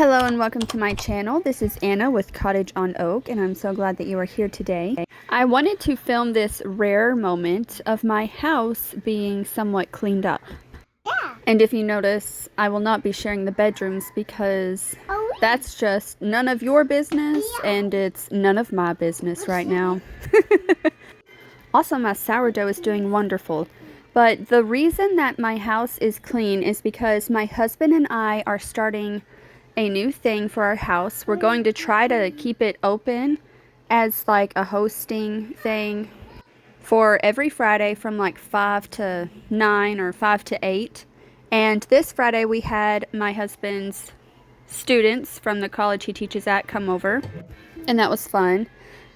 Hello and welcome to my channel. This is Anna with Cottage on Oak, and I'm so glad that you are here today. I wanted to film this rare moment of my house being somewhat cleaned up. Yeah. And if you notice, I will not be sharing the bedrooms because that's just none of your business, and it's none of my business right now. Also, my sourdough is doing wonderful. But the reason that my house is clean is because my husband and I are starting a new thing for our house. We're going to try to keep it open as like a hosting thing for every Friday from like 5 to 9 or 5 to 8. And this Friday we had my husband's students from the college he teaches at come over, and that was fun.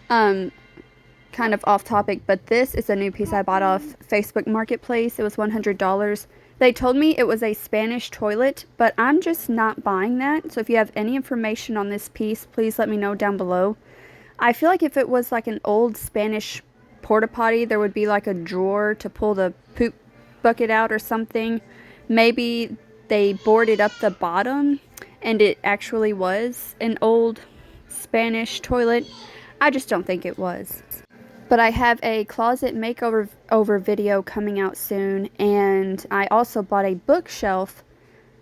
Kind of off topic, but this is a new piece I bought off Facebook Marketplace. It was $100. They told me it was a Spanish toilet, but I'm just not buying that. So if you have any information on this piece, please let me know down below. I feel like if it was like an old Spanish porta potty, there would be like a drawer to pull the poop bucket out or something. Maybe they boarded up the bottom and it actually was an old Spanish toilet. I just don't think it was. But I have a closet makeover video coming out soon, and I also bought a bookshelf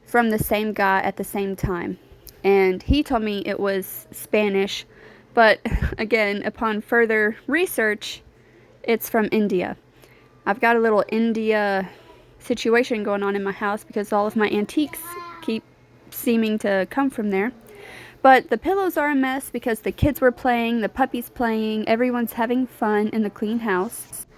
from the same guy at the same time. And he told me it was Spanish, but again, upon further research, it's from India. I've got a little India situation going on in my house because all of my antiques keep seeming to come from there. But the pillows are a mess because the kids were playing, the puppy's playing, everyone's having fun in the clean house.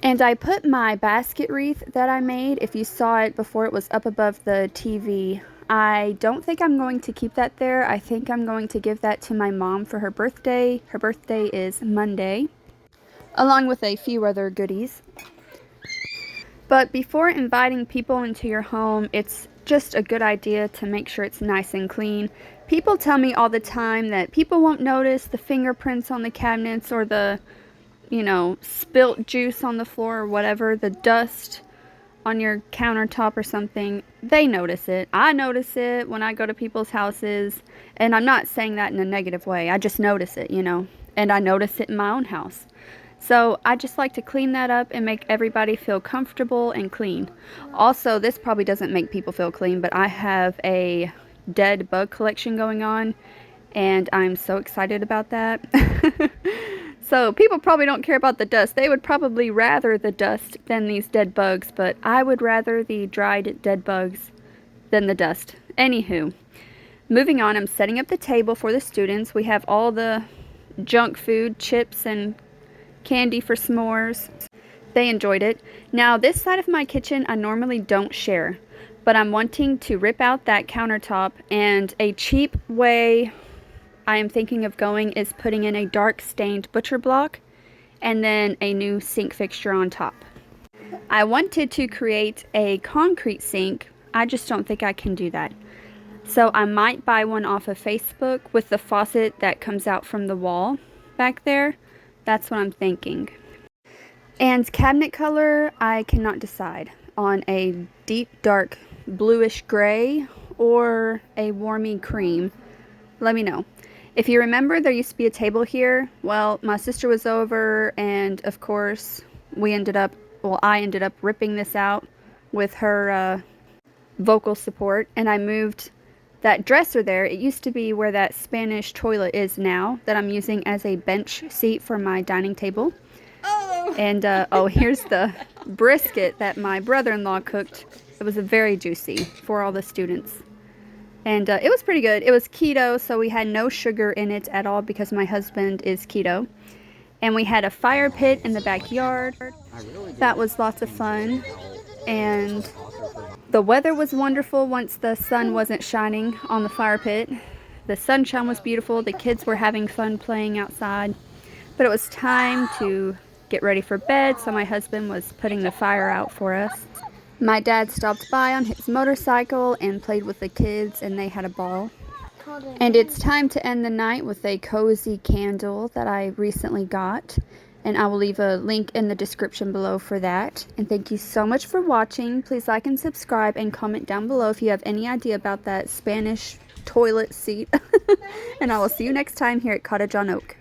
And I put my basket wreath that I made, if you saw it before it was up above the TV, I don't think I'm going to keep that there. I think I'm going to give that to my mom for her birthday. Her birthday is Monday, along with a few other goodies. But before inviting people into your home, it's just a good idea to make sure it's nice and clean. People tell me all the time that people won't notice the fingerprints on the cabinets or the, spilt juice on the floor or whatever, the dust on your countertop or something. They notice it. I notice it when I go to people's houses, and I'm not saying that in a negative way. I just notice it, and I notice it in my own house. So I just like to clean that up and make everybody feel comfortable and clean. Also, this probably doesn't make people feel clean, but I have a dead bug collection going on, and I'm so excited about that. So people probably don't care about the dust. They would probably rather the dust than these dead bugs, but I would rather the dried dead bugs than the dust. Anywho, moving on, I'm setting up the table for the students. We have all the junk food, chips and candy for s'mores. They enjoyed it. Now this side of my kitchen I normally don't share, but I'm wanting to rip out that countertop, and a cheap way I am thinking of going is putting in a dark stained butcher block and then a new sink fixture on top. I wanted to create a concrete sink. I just don't think I can do that. So I might buy one off of Facebook with the faucet that comes out from the wall back there. That's what I'm thinking. And cabinet color, I cannot decide on a deep dark bluish gray or a warmy cream. Let me know. If you remember, there used to be a table here. Well, my sister was over, and of course I ended up ripping this out with her vocal support, and I moved that dresser there. It used to be where that Spanish toilet is now, that I'm using as a bench seat for my dining table. And here's the brisket that my brother-in-law cooked. It was very juicy for all the students, and it was pretty good. It was keto, so we had no sugar in it at all because my husband is keto. And we had a fire pit in the backyard. That was lots of fun, and the weather was wonderful once the sun wasn't shining on the fire pit. The sunshine was beautiful. The kids were having fun playing outside. But it was time to get ready for bed, so my husband was putting the fire out for us. My dad stopped by on his motorcycle and played with the kids, and they had a ball. And it's time to end the night with a cozy candle that I recently got, and I will leave a link in the description below for that. And thank you so much for watching. Please like and subscribe and comment down below if you have any idea about that Spanish toilet seat. And I will see you next time here at Cottage on Oak.